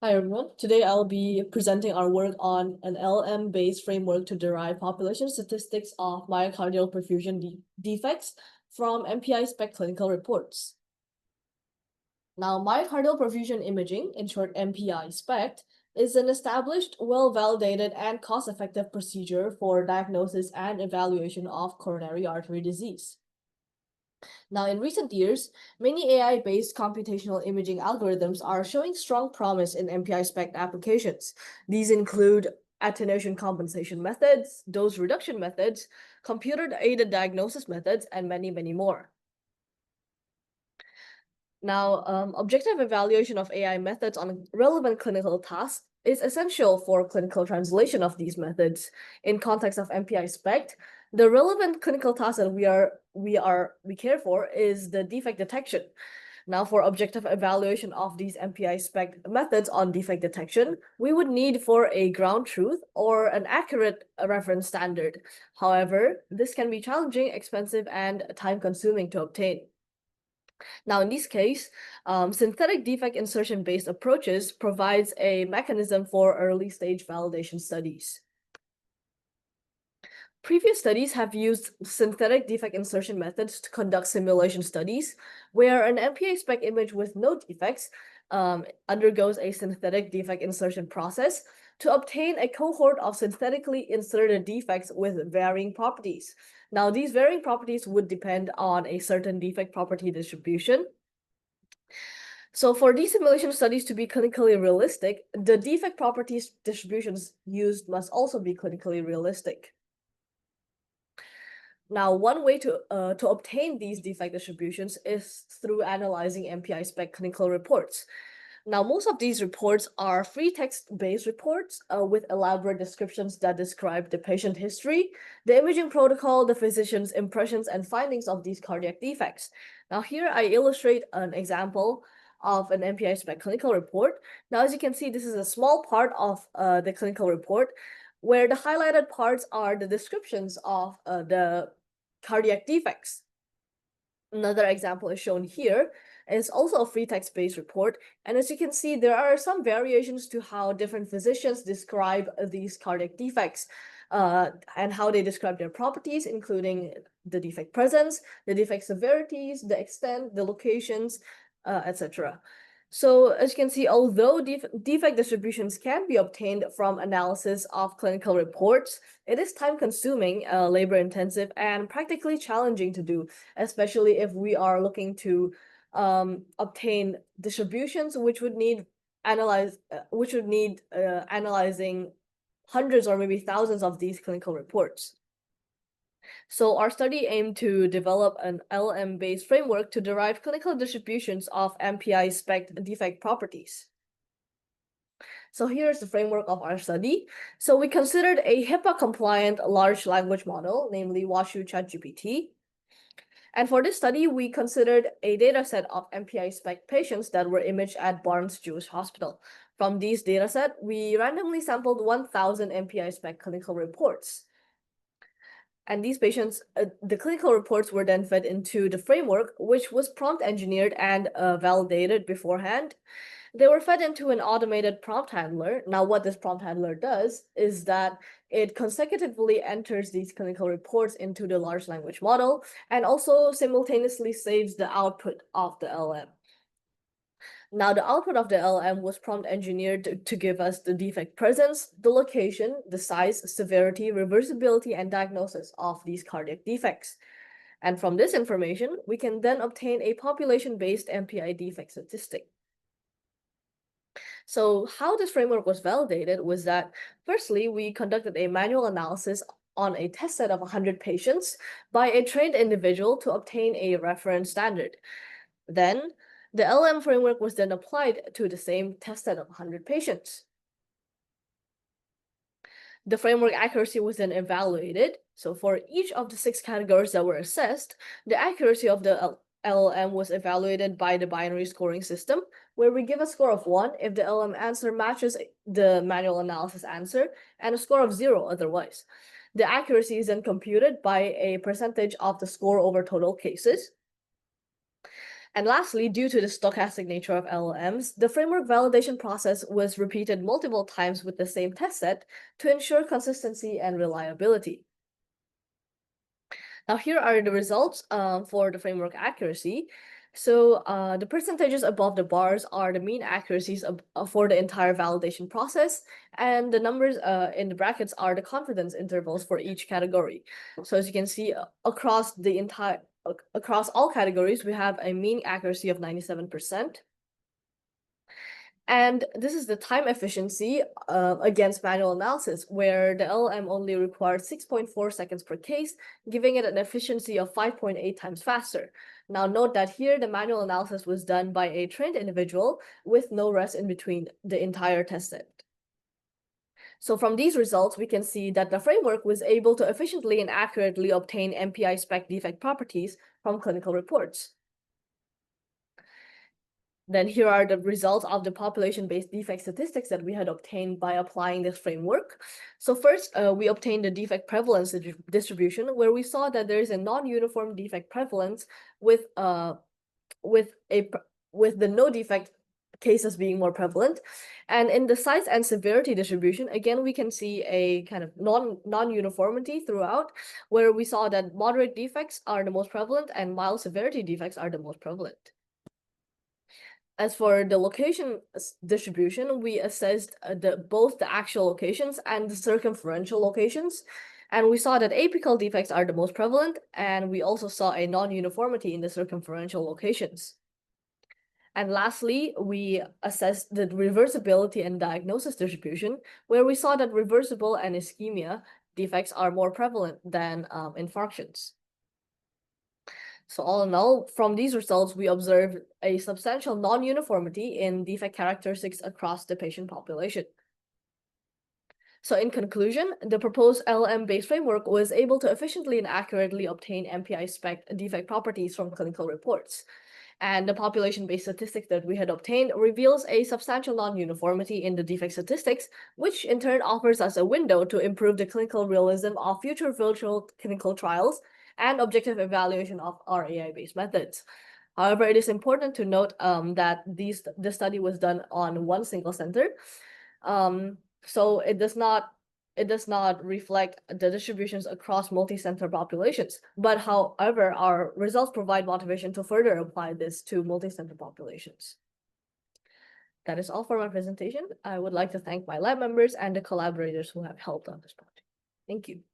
Hi everyone. Today I'll be presenting our work on an LLM-based framework to derive population statistics of myocardial perfusion defects from MPI SPECT clinical reports. Now, myocardial perfusion imaging, in short MPI SPECT, is an established, well-validated, and cost-effective procedure for diagnosis and evaluation of coronary artery disease. Now, in recent years, many AI-based computational imaging algorithms are showing strong promise in MPI SPECT applications. These include attenuation compensation methods, dose reduction methods, computer-aided diagnosis methods, and many, many more. Now, objective evaluation of AI methods on relevant clinical tasks is essential for clinical translation of these methods. In context of MPI SPECT, the relevant clinical task that we care for is the defect detection. Now, for objective evaluation of these MPI SPECT methods on defect detection, we would need for a ground truth or an accurate reference standard. However, this can be challenging, expensive, and time-consuming to obtain. Now, in this case, synthetic defect insertion-based approaches provides a mechanism for early-stage validation studies. Previous studies have used synthetic defect insertion methods to conduct simulation studies, where an MPA SPECT image with no defects undergoes a synthetic defect insertion process to obtain a cohort of synthetically inserted defects with varying properties. Now, these varying properties would depend on a certain defect property distribution. So for these simulation studies to be clinically realistic, the defect properties distributions used must also be clinically realistic. Now, one way to obtain these defect distributions is through analyzing MPI SPECT clinical reports. Now, most of these reports are free text-based reports with elaborate descriptions that describe the patient history, the imaging protocol, the physician's impressions and findings of these cardiac defects. Now, here I illustrate an example of an MPI SPECT clinical report. Now, as you can see, this is a small part of the clinical report, where the highlighted parts are the descriptions of the cardiac defects. Another example is shown here. It's also a free text-based report. And as you can see, there are some variations to how different physicians describe these cardiac defects and how they describe their properties, including the defect presence, the defect severities, the extent, the locations, etc. So as you can see, although defect distributions can be obtained from analysis of clinical reports, it is time-consuming, labor-intensive, and practically challenging to do, especially if we are looking to obtain distributions which would need analyzing hundreds or maybe thousands of these clinical reports. So our study aimed to develop an LLM-based framework to derive clinical distributions of MPI SPECT defect properties. So here's the framework of our study. So we considered a HIPAA-compliant large language model, namely WashU ChatGPT. And for this study, we considered a dataset of MPI SPECT patients that were imaged at Barnes-Jewish Hospital. From these dataset, we randomly sampled 1,000 MPI SPECT clinical reports. And these patients, the clinical reports were then fed into the framework, which was prompt engineered and validated beforehand. They were fed into an automated prompt handler. Now, what this prompt handler does is that it consecutively enters these clinical reports into the large language model and also simultaneously saves the output of the LLM. Now, the output of the LLM was prompt engineered to give us the defect presence, the location, the size, severity, reversibility, and diagnosis of these cardiac defects. And from this information, we can then obtain a population-based MPI defect statistic. So how this framework was validated was that, firstly, we conducted a manual analysis on a test set of 100 patients by a trained individual to obtain a reference standard. Then, the LLM framework was then applied to the same test set of 100 patients. The framework accuracy was then evaluated. So for each of the 6 categories that were assessed, the accuracy of the LLM was evaluated by the binary scoring system, where we give a score of 1 if the LLM answer matches the manual analysis answer, and a score of 0 otherwise. The accuracy is then computed by a percentage of the score over total cases. And lastly, due to the stochastic nature of LLMs, the framework validation process was repeated multiple times with the same test set to ensure consistency and reliability. Now here are the results for the framework accuracy. So the percentages above the bars are the mean accuracies for the entire validation process, and the numbers in the brackets are the confidence intervals for each category. So as you can see, across all categories, we have a mean accuracy of 97%. And this is the time efficiency against manual analysis, where the LLM only required 6.4 seconds per case, giving it an efficiency of 5.8 times faster. Now note that here the manual analysis was done by a trained individual with no rest in between the entire test set. So from these results, we can see that the framework was able to efficiently and accurately obtain MPI SPECT defect properties from clinical reports. Then here are the results of the population-based defect statistics that we had obtained by applying this framework. So first, we obtained the defect prevalence distribution, where we saw that there is a non-uniform defect prevalence with the no defect cases being more prevalent. And in the size and severity distribution, again, we can see a kind of non-uniformity throughout, where we saw that moderate defects are the most prevalent and mild severity defects are the most prevalent. As for the location distribution, we assessed both the actual locations and the circumferential locations, and we saw that apical defects are the most prevalent, and we also saw a non-uniformity in the circumferential locations. And lastly, we assessed the reversibility and diagnosis distribution, where we saw that reversible and ischemia defects are more prevalent than infarctions. So all in all, from these results, we observed a substantial non-uniformity in defect characteristics across the patient population. So in conclusion, the proposed LLM-based framework was able to efficiently and accurately obtain MPI SPECT defect properties from clinical reports. And the population-based statistics that we had obtained reveals a substantial non-uniformity in the defect statistics, which in turn offers us a window to improve the clinical realism of future virtual clinical trials and objective evaluation of our AI-based methods. However, it is important to note that the study was done on one single center, so it does not reflect the distributions across multi-center populations. But however, our results provide motivation to further apply this to multi-center populations. That is all for my presentation. I would like to thank my lab members and the collaborators who have helped on this project. Thank you.